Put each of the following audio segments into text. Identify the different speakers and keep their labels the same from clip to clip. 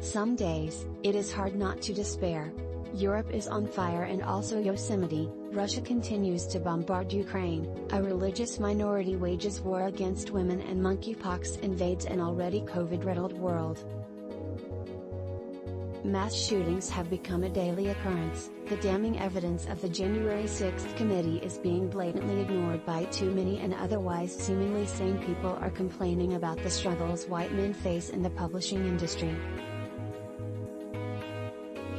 Speaker 1: Some days, it is hard not to despair. Europe is on fire and also Yosemite. Russia continues to bombard Ukraine, a religious minority wages war against women, and monkeypox invades an already COVID-riddled world. Mass shootings have become a daily occurrence. The damning evidence of the January 6th committee is being blatantly ignored by too many, and otherwise seemingly sane people are complaining about the struggles white men face in the publishing industry.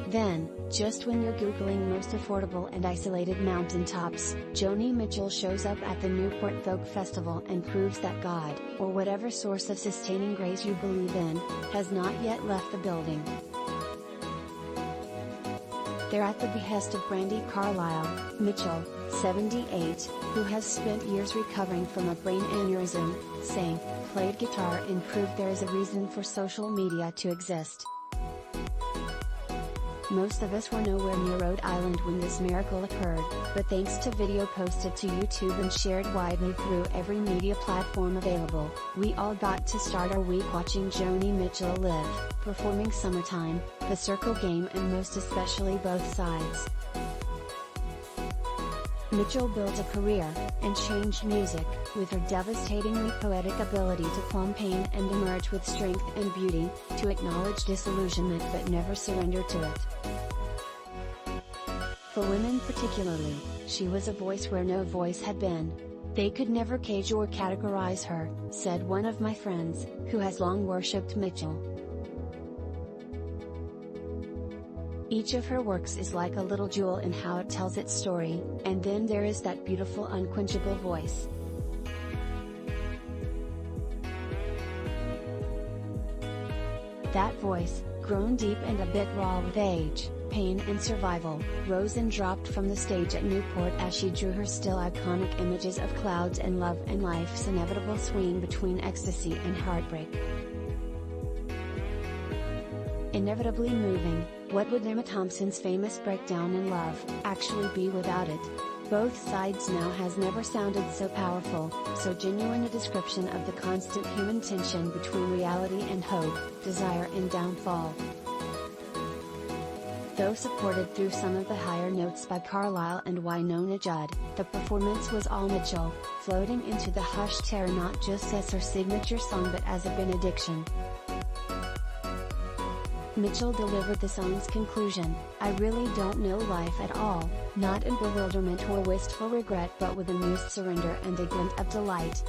Speaker 1: Then, just when you're Googling most affordable and isolated mountaintops, Joni Mitchell shows up at the Newport Folk Festival and proves that God, or whatever source of sustaining grace you believe in, has not yet left the building. They're at the behest of Brandi Carlile. Mitchell, 78, who has spent years recovering from a brain aneurysm, sang, played guitar and proved there is a reason for social media to exist. Most of us were nowhere near Rhode Island when this miracle occurred, but thanks to video posted to YouTube and shared widely through every media platform available, we all got to start our week watching Joni Mitchell live, performing Summertime, The Circle Game, and most especially Both Sides. Mitchell built a career, and changed music, with her devastatingly poetic ability to plumb pain and emerge with strength and beauty, to acknowledge disillusionment but never surrender to it. For women particularly, she was a voice where no voice had been. They could never cage or categorize her, said one of my friends, who has long worshipped Mitchell. Each of her works is like a little jewel in how it tells its story, and then there is that beautiful unquenchable voice. That voice, grown deep and a bit raw with age, pain and survival, rose and dropped from the stage at Newport as she drew her still iconic images of clouds and love and life's inevitable swing between ecstasy and heartbreak. Inevitably moving, what would Emma Thompson's famous breakdown in Love actually be without it? Both Sides now has never sounded so powerful, so genuine a description of the constant human tension between reality and hope, desire and downfall. Though supported through some of the higher notes by Carlile and Wynonna Judd, the performance was all Mitchell, floating into the hushed terror not just as her signature song but as a benediction. Mitchell delivered the song's conclusion, "I really don't know life at all," not in bewilderment or wistful regret but with amused surrender and a glint of delight.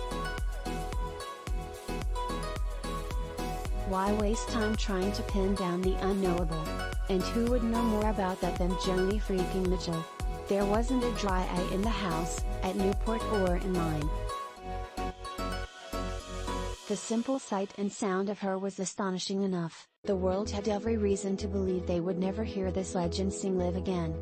Speaker 1: Why waste time trying to pin down the unknowable? And who would know more about that than Joni freaking Mitchell? There wasn't a dry eye in the house, at Newport or in mine. The simple sight and sound of her was astonishing enough. The world had every reason to believe they would never hear this legend sing live again.